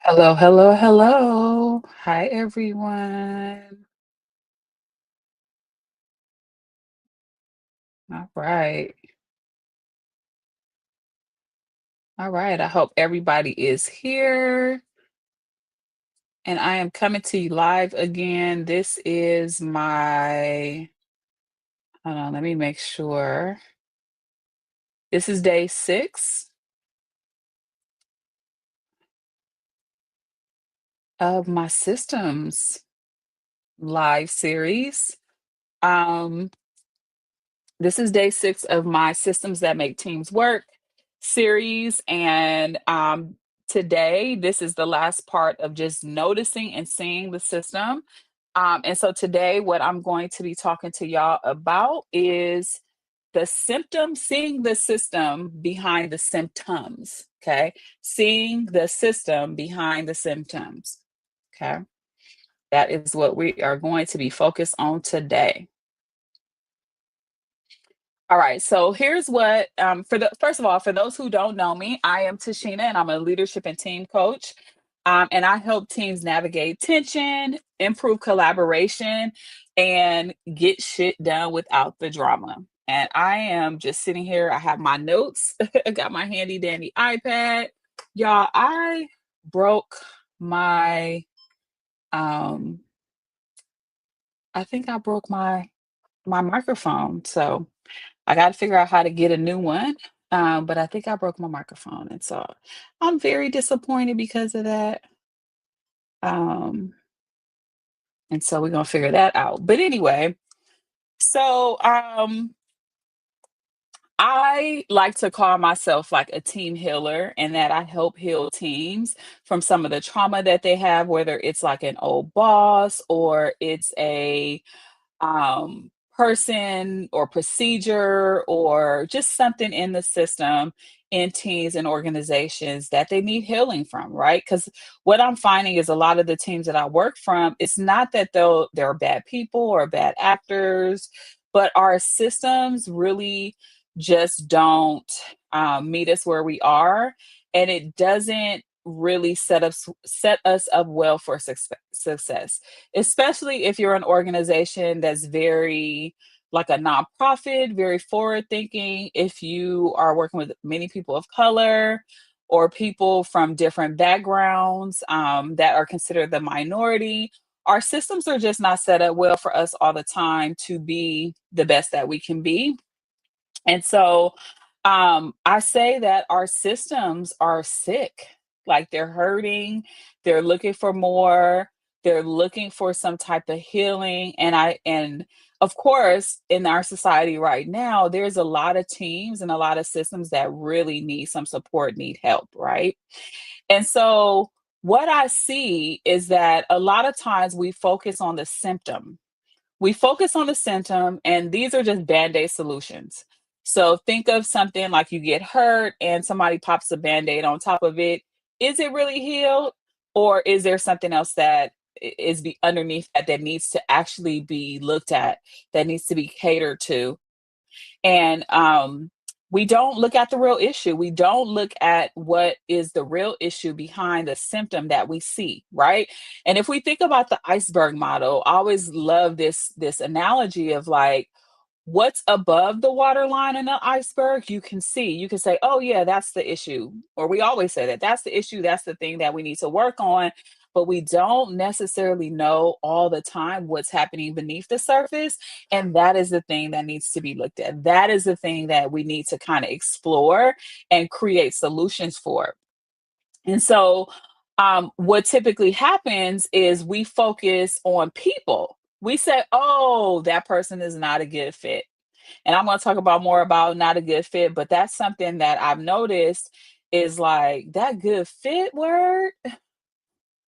Hello, hello, hello. Hi, everyone. All right. All right. I hope everybody is here. And I am coming to you live again. This is hold on, let me make sure. This is day 6 of my systems live series. Um, This is day 6 of my Systems That Make Teams Work series. And today, this is the last part of just noticing and seeing the system. And so today, what I'm going to be talking to y'all about is the symptom, seeing the system behind the symptoms. Okay. Seeing the system behind the symptoms. Okay. That is what we are going to be focused on today. All right, so here's what for the first of all, for those who don't know me, I am Tashina and I'm a leadership and team coach. And I help teams navigate tension, improve collaboration, and get shit done without the drama. And I am just sitting here. I have my notes. I got my handy dandy iPad. Y'all, I broke my um I think I broke my microphone. So I got to figure out how to get a new one. But I think I broke my microphone. And so I'm very disappointed because of that. Um, and so we're going to figure that out. But anyway, so I like to call myself like a team healer and that I help heal teams from some of the trauma that they have, whether it's like an old boss or it's a person or procedure or just something in the system in teams and organizations that they need healing from, right? Because what I'm finding is a lot of the teams that I work from, it's not that they're bad people or bad actors, but our systems really just don't meet us where we are, and it doesn't really set us up well for success, especially if you're an organization that's very like a nonprofit, very forward thinking. If you are working with many people of color or people from different backgrounds that are considered the minority, our systems are just not set up well for us all the time to be the best that we can be. And so I say that our systems are sick, like they're hurting, they're looking for more, they're looking for some type of healing. And of course, in our society right now, there's a lot of teams and a lot of systems that really need some support, need help, right? And so what I see is that a lot of times we focus on the symptom, and these are just band-aid solutions. So think of something like you get hurt and somebody pops a band-aid on top of it. Is it really healed, or is there something else that is underneath that needs to actually be looked at, that needs to be catered to? And we don't look at the real issue. We don't look at what is the real issue behind the symptom that we see, right? And if we think about the iceberg model, I always love this analogy of like what's above the waterline in the iceberg, you can see. You can say, oh, yeah, that's the issue. Or we always say that that's the issue. That's the thing that we need to work on. But we don't necessarily know all the time what's happening beneath the surface. And that is the thing that needs to be looked at. That is the thing that we need to kind of explore and create solutions for. And so, what typically happens is we focus on people. We say, oh, that person is not a good fit, and I'm going to talk about more about not a good fit, but that's something that I've noticed is like that good fit word.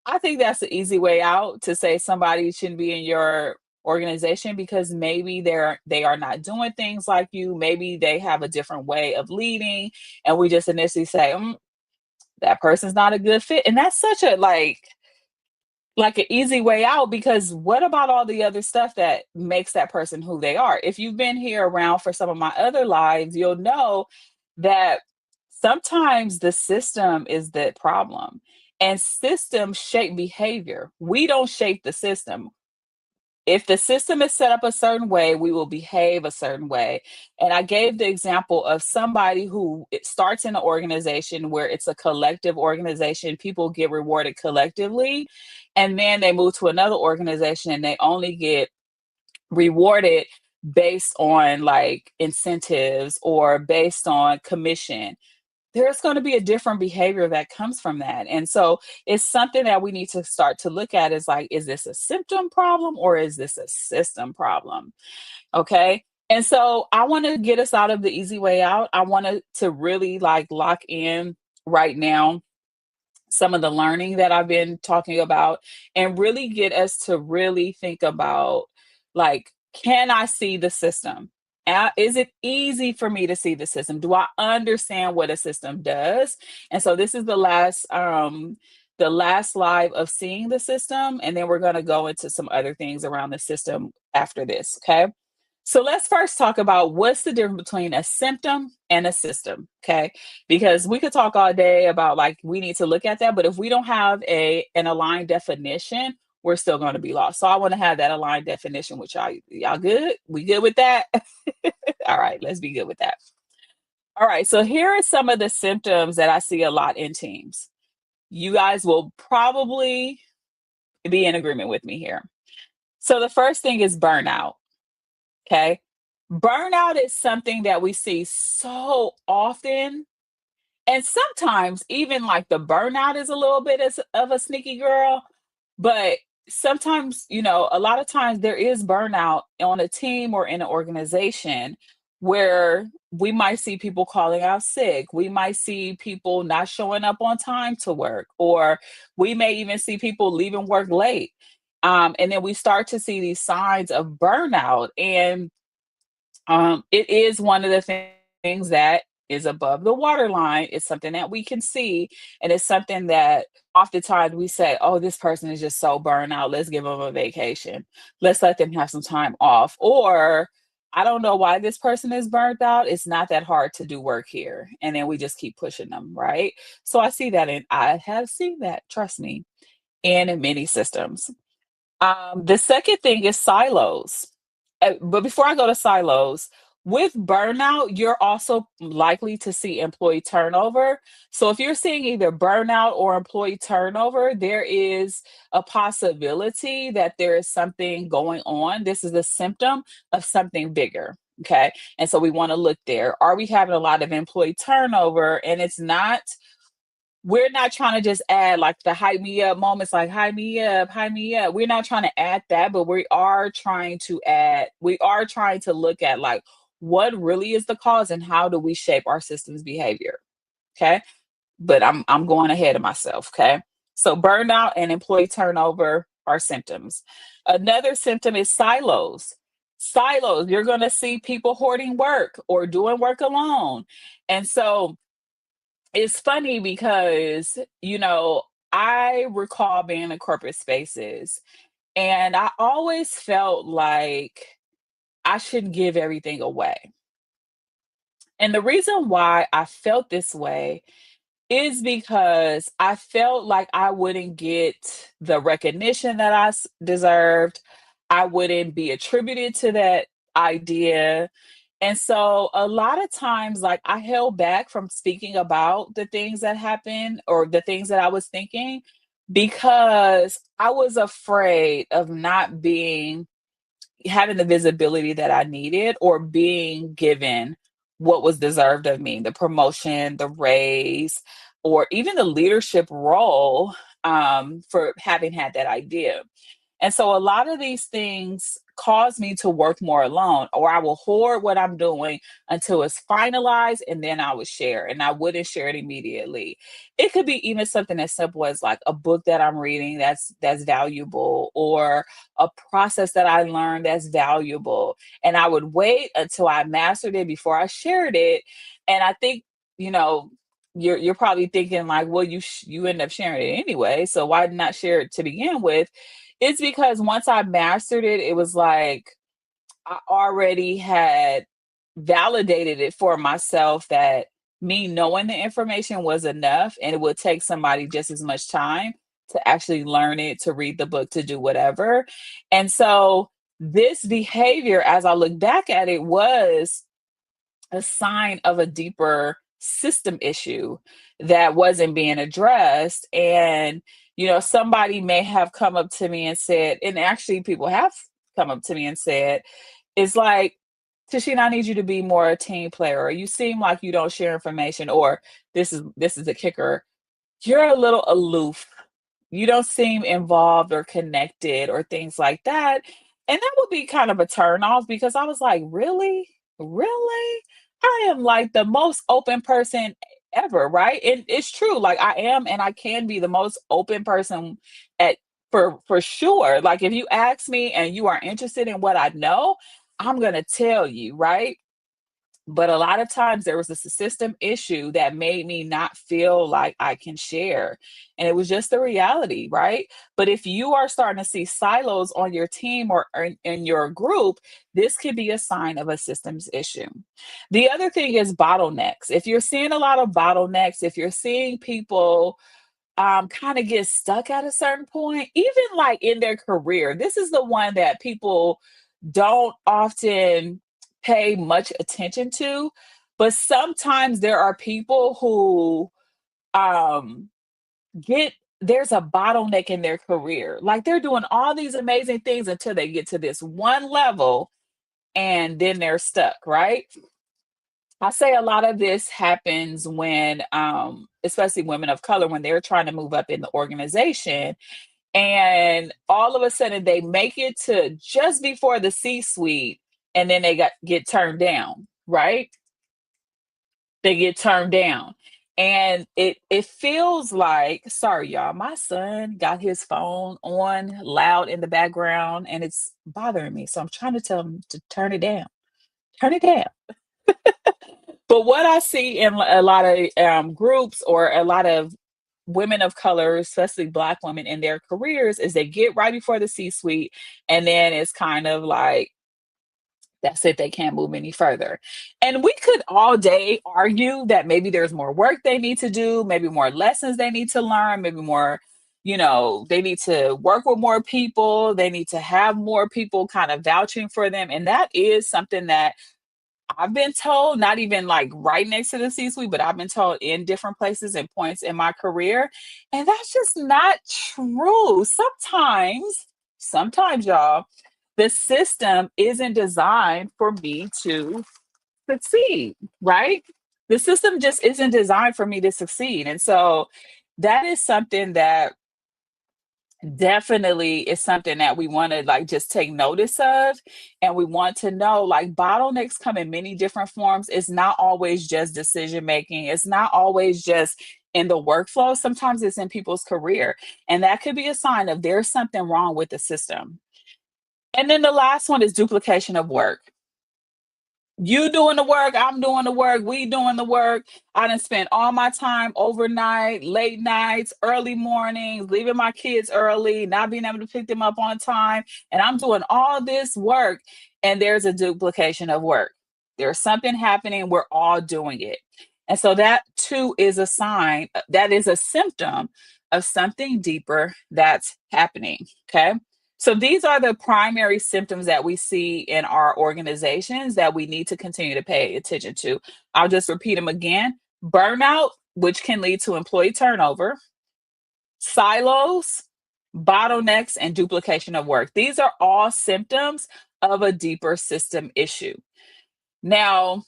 I think that's the easy way out to say somebody shouldn't be in your organization because maybe they are not doing things like you. Maybe they have a different way of leading, and we just initially say, that person's not a good fit. And that's such a like an easy way out, because what about all the other stuff that makes that person who they are? If you've been here around for some of my other lives, you'll know that sometimes the system is the problem. And systems shape behavior. We don't shape the system. If the system is set up a certain way, we will behave a certain way. And I gave the example of somebody who it starts in an organization where it's a collective organization, people get rewarded collectively, and then they move to another organization and they only get rewarded based on like incentives or based on commission. There's going to be a different behavior that comes from that. And so it's something that we need to start to look at is like, is this a symptom problem or is this a system problem? Okay. And so I want to get us out of the easy way out. I want to really like lock in right now some of the learning that I've been talking about and really get us to really think about like, can I see the system? Is it easy for me to see the system? Do I understand what a system does? And so this is the last live of seeing the system, and then we're going to go into some other things around the system after this. Okay. So let's first talk about what's the difference between a symptom and a system, okay? Because we could talk all day about like we need to look at that, but if we don't have an aligned definition, we're still going to be lost. So I want to have that aligned definition with y'all. Y'all good? We good with that? All right, let's be good with that. All right, so here are some of the symptoms that I see a lot in teams. You guys will probably be in agreement with me here. So the first thing is burnout. Okay. Burnout is something that we see so often. And sometimes even like the burnout is a little bit of a sneaky girl, but sometimes, a lot of times there is burnout on a team or in an organization where we might see people calling out sick. We might see people not showing up on time to work, or we may even see people leaving work late. And then we start to see these signs of burnout. And it is one of the things that is above the waterline. It's something that we can see, and it's something that oftentimes we say, "Oh, this person is just so burned out. Let's give them a vacation. Let's let them have some time off." Or I don't know why this person is burnt out. It's not that hard to do work here, and then we just keep pushing them, right? So I see that, and I have seen that. Trust me, in many systems. The second thing is silos. But before I go to silos, with burnout, you're also likely to see employee turnover. So if you're seeing either burnout or employee turnover, there is a possibility that there is something going on. This is a symptom of something bigger. Okay. And so we want to look there. Are we having a lot of employee turnover? And it's not we're not trying to just add like the hype me up moments, like hype me up, hype me up. We're not trying to add that, but we are trying to look at like what really is the cause and how do we shape our system's behavior. Okay. But I'm going ahead of myself. Okay. So burnout and employee turnover are symptoms. Another symptom is silos. Silos, you're going to see people hoarding work or doing work alone. And so it's funny because, I recall being in corporate spaces and I always felt like I should give everything away. And the reason why I felt this way is because I felt like I wouldn't get the recognition that deserved. I wouldn't be attributed to that idea. And so a lot of times, like I held back from speaking about the things that happened or the things that I was thinking because I was afraid of not being having the visibility that I needed or being given what was deserved of me, the promotion, the raise, or even the leadership role for having had that idea. And so a lot of these things cause me to work more alone, or I will hoard what I'm doing until it's finalized and then I would share, and I wouldn't share it immediately. It could be even something as simple as like a book that I'm reading that's valuable, or a process that I learned that's valuable. And I would wait until I mastered it before I shared it. And I think, you know, you're probably thinking like, well, you end up sharing it anyway, so why not share it to begin with? It's because once I mastered it, it was like I already had validated it for myself that me knowing the information was enough, and it would take somebody just as much time to actually learn it, to read the book, to do whatever. And so this behavior, as I look back at it, was a sign of a deeper system issue that wasn't being addressed. And, somebody may have come up to me and said, and actually people have come up to me and said, it's like, Tashina, I need you to be more a team player, or you seem like you don't share information, or this is a kicker, you're a little aloof. You don't seem involved or connected or things like that. And that would be kind of a turn off because I was like, really? Really? I am like the most open person ever, right? And it's true. Like I am and I can be the most open person at for sure. Like if you ask me and you are interested in what I know, I'm gonna tell you, right? But a lot of times there was a system issue that made me not feel like I can share. And it was just the reality, right? But if you are starting to see silos on your team or in your group, this could be a sign of a systems issue. The other thing is bottlenecks. If you're seeing a lot of bottlenecks, if you're seeing people kind of get stuck at a certain point, even like in their career, this is the one that people don't often pay much attention to. But sometimes there are people who um, get there's a bottleneck in their career. Like they're doing all these amazing things until they get to this one level and then they're stuck, right? I say a lot of this happens when, especially women of color, when they're trying to move up in the organization and all of a sudden they make it to just before the C-suite and then they get turned down, right? They get turned down. And it feels like, sorry y'all, my son got his phone on loud in the background and it's bothering me. So I'm trying to tell him to turn it down. Turn it down. But what I see in a lot of groups or a lot of women of color, especially Black women in their careers, is they get right before the C suite and then it's kind of like, that's it, they can't move any further. And we could all day argue that maybe there's more work they need to do, maybe more lessons they need to learn, maybe more, they need to work with more people, they need to have more people kind of vouching for them. And that is something that I've been told, not even like right next to the C-suite, but I've been told in different places and points in my career. And that's just not true. Sometimes, y'all, the system isn't designed for me to succeed, right? The system just isn't designed for me to succeed. And so that is something that definitely is something that we want to like just take notice of, and we want to know like bottlenecks come in many different forms. It's not always just decision making, it's not always just in the workflow, sometimes it's in people's career, and that could be a sign of there's something wrong with the system. And then the last one is duplication of work. You doing the work, I'm doing the work, we doing the work. I done spent all my time overnight, late nights, early mornings, leaving my kids early, not being able to pick them up on time. And I'm doing all this work, and there's a duplication of work. There's something happening, we're all doing it. And so that too is a sign, that is a symptom of something deeper that's happening. Okay. So these are the primary symptoms that we see in our organizations that we need to continue to pay attention to. I'll just repeat them again. Burnout, which can lead to employee turnover, silos, bottlenecks, and duplication of work. These are all symptoms of a deeper system issue. Now,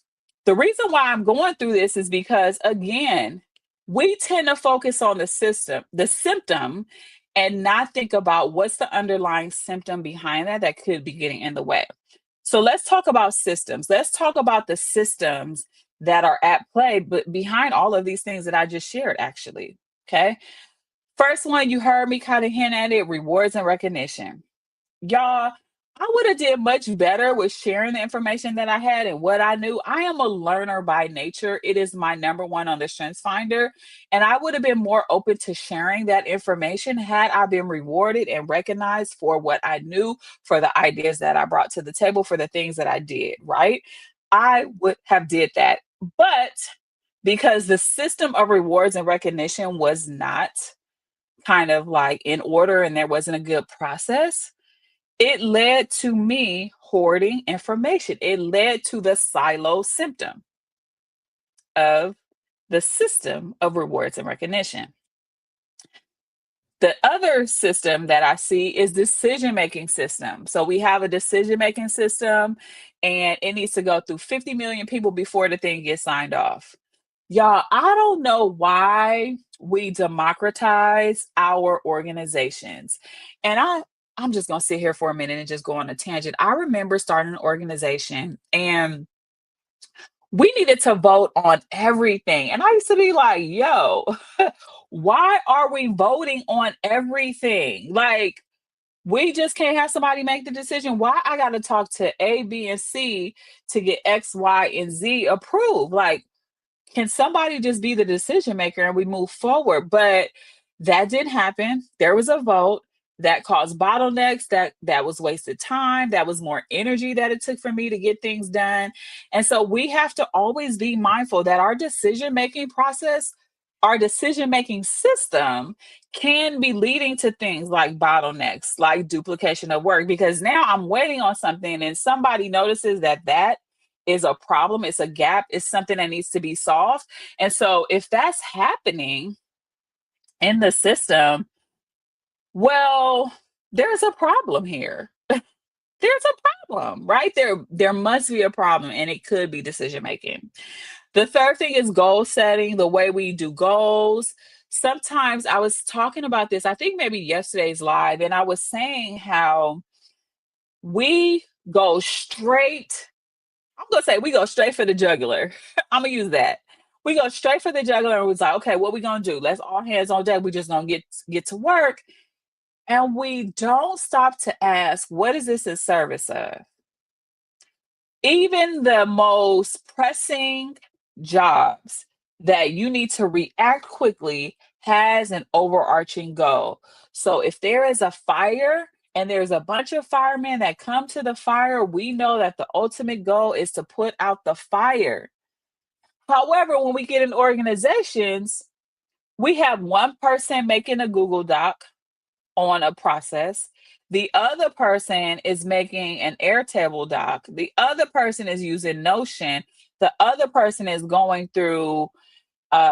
the reason why I'm going through this is because, again, we tend to focus on the symptom, and not think about what's the underlying symptom behind that could be getting in the way. So let's talk about systems. Let's talk about the systems that are at play, but behind all of these things that I just shared, actually. Okay. First one, you heard me kind of hint at it, rewards and recognition. Y'all, I would have did much better with sharing the information that I had and what I knew. I am a learner by nature. It is my number one on the Strengths Finder. And I would have been more open to sharing that information had I been rewarded and recognized for what I knew, for the ideas that I brought to the table, for the things that I did, right? I would have did that. But because the system of rewards and recognition was not kind of like in order and there wasn't a good process, it led to me hoarding information. It led to the silo symptom of the system of rewards and recognition. The other system that I see is decision making system. So we have a decision making system and it needs to go through 50 million people before the thing gets signed off. Y'all, I don't know why we democratize our organizations. And I'm just going to sit here for a minute and just go on a tangent. I remember starting an organization and we needed to vote on everything. And I used to be like, yo, why are we voting on everything? Like, we just can't have somebody make the decision. Why I got to talk to A, B, and C to get X, Y, and Z approved? Like, can somebody just be the decision maker and we move forward? But that didn't happen. There was a vote that caused bottlenecks, that was wasted time, that was more energy that it took for me to get things done. And so we have to always be mindful that our decision making process, our decision making system can be leading to things like bottlenecks, like duplication of work, because now I'm waiting on something and somebody notices that is a problem, it's a gap, it's something that needs to be solved. And so if that's happening in the system, well, there's a problem here. There's a problem, right? There must be a problem and it could be decision making. The third thing is goal setting, the way we do goals. Sometimes I was talking about this, I think maybe yesterday's live, and I was saying how we go straight I'm gonna say we go straight for the jugular. I'm gonna use that. We go straight for the jugular and was like, okay, what we gonna do? Let's all hands on deck. We just gonna get to work. And we don't stop to ask, what is this in service of? Even the most pressing jobs that you need to react quickly has an overarching goal. So if there is a fire and there's a bunch of firemen that come to the fire, we know that the ultimate goal is to put out the fire. However, when we get in organizations, we have one person making a Google Doc on a process. The other person is making an Airtable doc. The other person is using Notion. The other person is going through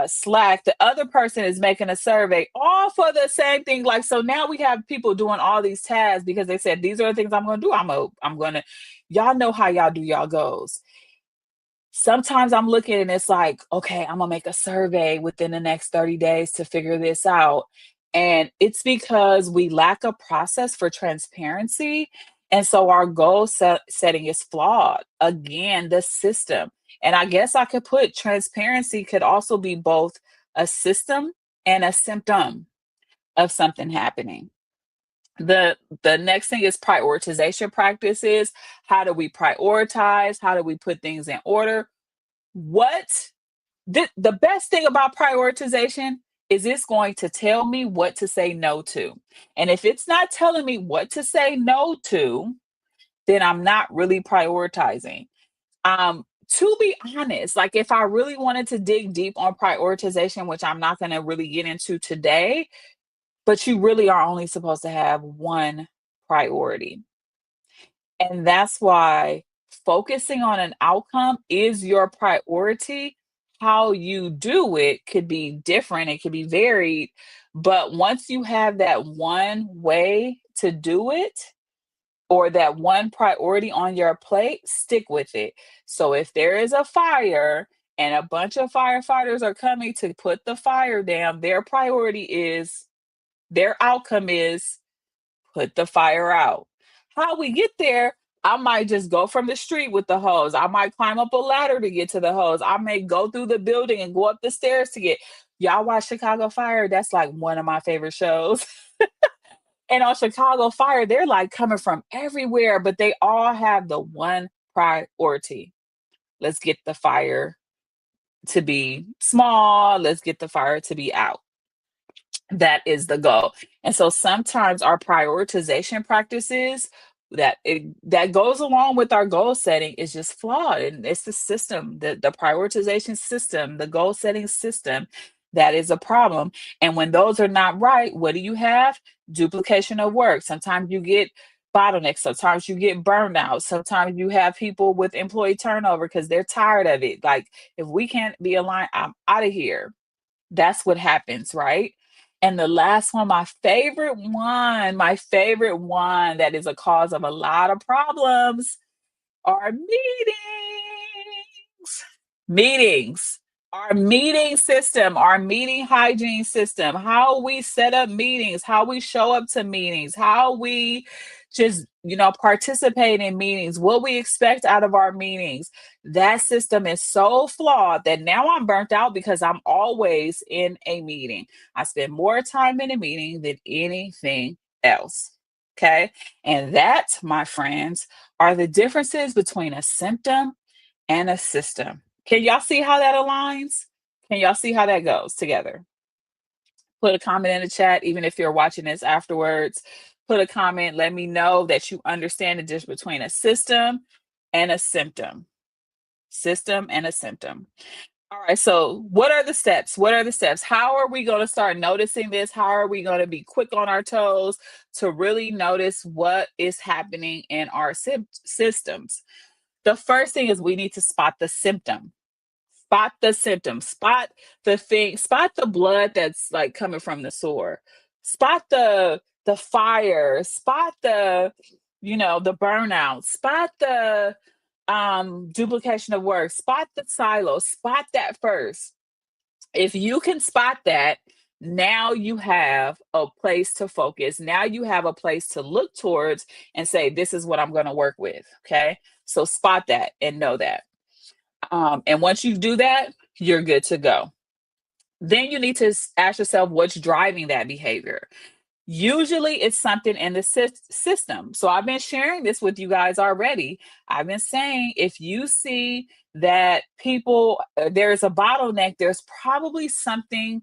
Slack. The other person is making a survey, all for the same thing. Like, so now we have people doing all these tasks because they said, these are the things I'm going to do. I'm going to, y'all know how y'all do y'all goals. Sometimes I'm looking and it's like, okay, I'm gonna make a survey within the next 30 days to figure this out. And it's because we lack a process for transparency. And so our setting is flawed. Again, the system. And I guess I could put transparency could also be both a system and a symptom of something happening. The next thing is prioritization practices. How do we prioritize? How do we put things in order? What the best thing about prioritization is it's going to tell me what to say no to. And if it's not telling me what to say no to, then I'm not really prioritizing. To be honest, like if I really wanted to dig deep on prioritization, which I'm not going to really get into today, but you really are only supposed to have one priority. And that's why focusing on an outcome is your priority. How you do it could be different, it could be varied. But once you have that one way to do it, or that one priority on your plate, stick with it. So if there is a fire and a bunch of firefighters are coming to put the fire down, their priority is, their outcome is put the fire out. How we get there, I might just go from the street with the hose. I might climb up a ladder to get to the hose. I may go through the building and go up the stairs to get. Y'all watch Chicago Fire? That's like one of my favorite shows. And on Chicago Fire, they're like coming from everywhere, but they all have the one priority. Let's get the fire to be small. Let's get the fire to be out. That is the goal. And so sometimes our prioritization practices that goes along with our goal setting is just flawed. And it's the system, the prioritization system, the goal setting system that is a problem. And when those are not right, what do you have? Duplication of work. Sometimes you get bottlenecks, sometimes you get burnout, sometimes you have people with employee turnover because they're tired of it. Like, if we can't be aligned, I'm out of here. That's what happens, right? And the last one, my favorite one that is a cause of a lot of problems are meetings, our meeting system, our meeting hygiene system, how we set up meetings, how we show up to meetings, how we just, participate in meetings, what we expect out of our meetings. That system is so flawed that now I'm burnt out because I'm always in a meeting. I spend more time in a meeting than anything else. Okay. And that, my friends, are the differences between a symptom and a system. Can y'all see how that aligns? Can y'all see how that goes together? Put a comment in the chat, even if you're watching this afterwards. Put a comment, let me know that you understand the difference between a system and a symptom. System and a symptom. All right, so what are the steps? What are the steps? How are we going to start noticing this? How are we going to be quick on our toes to really notice what is happening in our systems? The first thing is we need to spot the symptom. Spot the symptoms. Spot the blood that's like coming from the sore. Spot the fire. Spot the burnout. Spot the duplication of work. Spot the silo. Spot that first. If you can spot that, now you have a place to focus. Now you have a place to look towards and say, this is what I'm going to work with. Okay. So spot that and know that. And once you do that, you're good to go. Then you need to ask yourself what's driving that behavior. Usually it's something in the system. So I've been sharing this with you guys already. I've been saying if you see that there's a bottleneck, there's probably something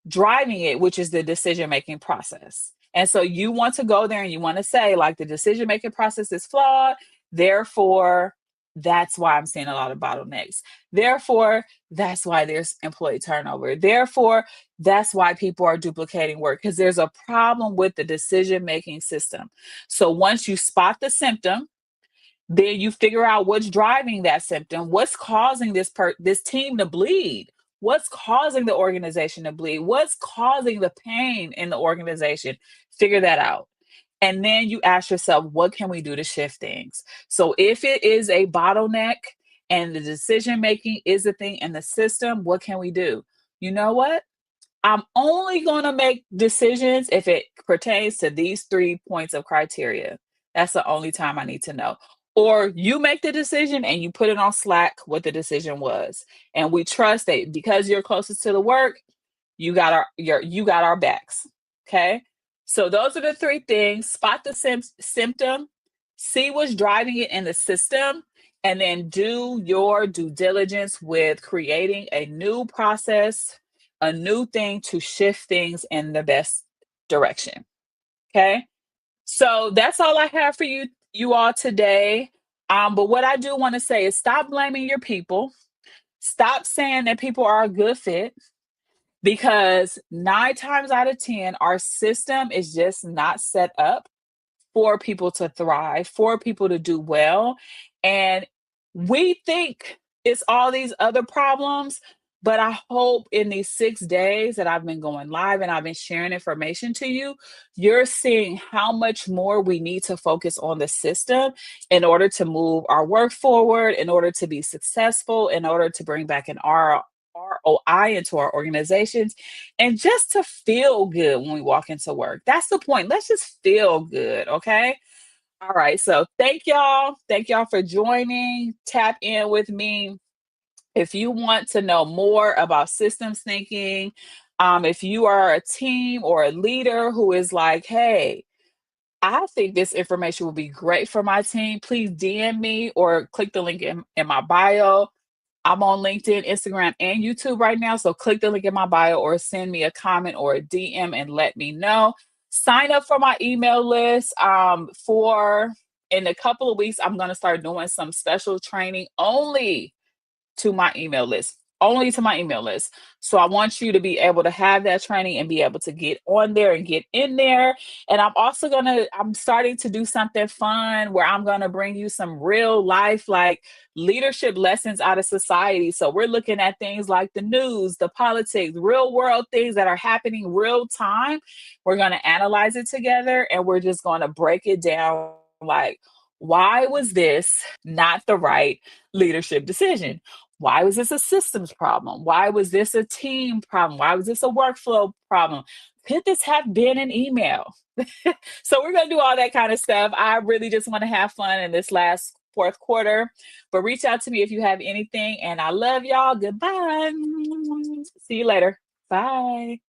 driving it, which is the decision making process. And so you want to go there and you want to say, like, the decision making process is flawed. Therefore, that's why I'm seeing a lot of bottlenecks. Therefore, that's why there's employee turnover. Therefore, that's why people are duplicating work, because there's a problem with the decision making system. So once you spot the symptom, then you figure out what's driving that symptom, what's causing this team to bleed, what's causing the organization to bleed, what's causing the pain in the organization. Figure that out. And then you ask yourself, what can we do to shift things? So if it is a bottleneck and the decision making is a thing in the system, what can we do? You know what? I'm only going to make decisions if it pertains to these 3 points of criteria. That's the only time I need to know. Or you make the decision and you put it on Slack what the decision was. And we trust that because you're closest to the work, you got our backs. Okay? So those are the 3 things. Spot the symptom, see what's driving it in the system, and then do your due diligence with creating a new process, a new thing to shift things in the best direction. Okay. So that's all I have for you all today. But what I do want to say is stop blaming your people. Stop saying that people are a good fit, because 9 times out of 10, our system is just not set up for people to thrive, for people to do well. And we think it's all these other problems, but I hope in these 6 days that I've been going live and I've been sharing information to you, you're seeing how much more we need to focus on the system in order to move our work forward, in order to be successful, in order to bring back an ROI into our organizations, and just to feel good when we walk into work. That's the point. Let's just feel good, okay? All right. So thank y'all. Thank y'all for joining. Tap in with me if you want to know more about systems thinking. If you are a team or a leader who is like, hey, I think this information will be great for my team, please DM me or click the link in my bio. I'm on LinkedIn, Instagram, and YouTube right now. So click the link in my bio or send me a comment or a DM and let me know. Sign up for my email list. For in a couple of weeks, I'm going to start doing some special training only to my email list, only to my email list. So I want you to be able to have that training and be able to get on there and get in there. And I'm starting to do something fun where I'm going to bring you some real life, like leadership lessons out of society. So we're looking at things like the news, the politics, real world things that are happening real time. We're going to analyze it together and we're just going to break it down like, why was this not the right leadership decision? Why was this a systems problem? Why was this a team problem? Why was this a workflow problem? Could this have been an email? So we're going to do all that kind of stuff. I really just want to have fun in this last fourth quarter. But reach out to me if you have anything. And I love y'all. Goodbye. See you later. Bye.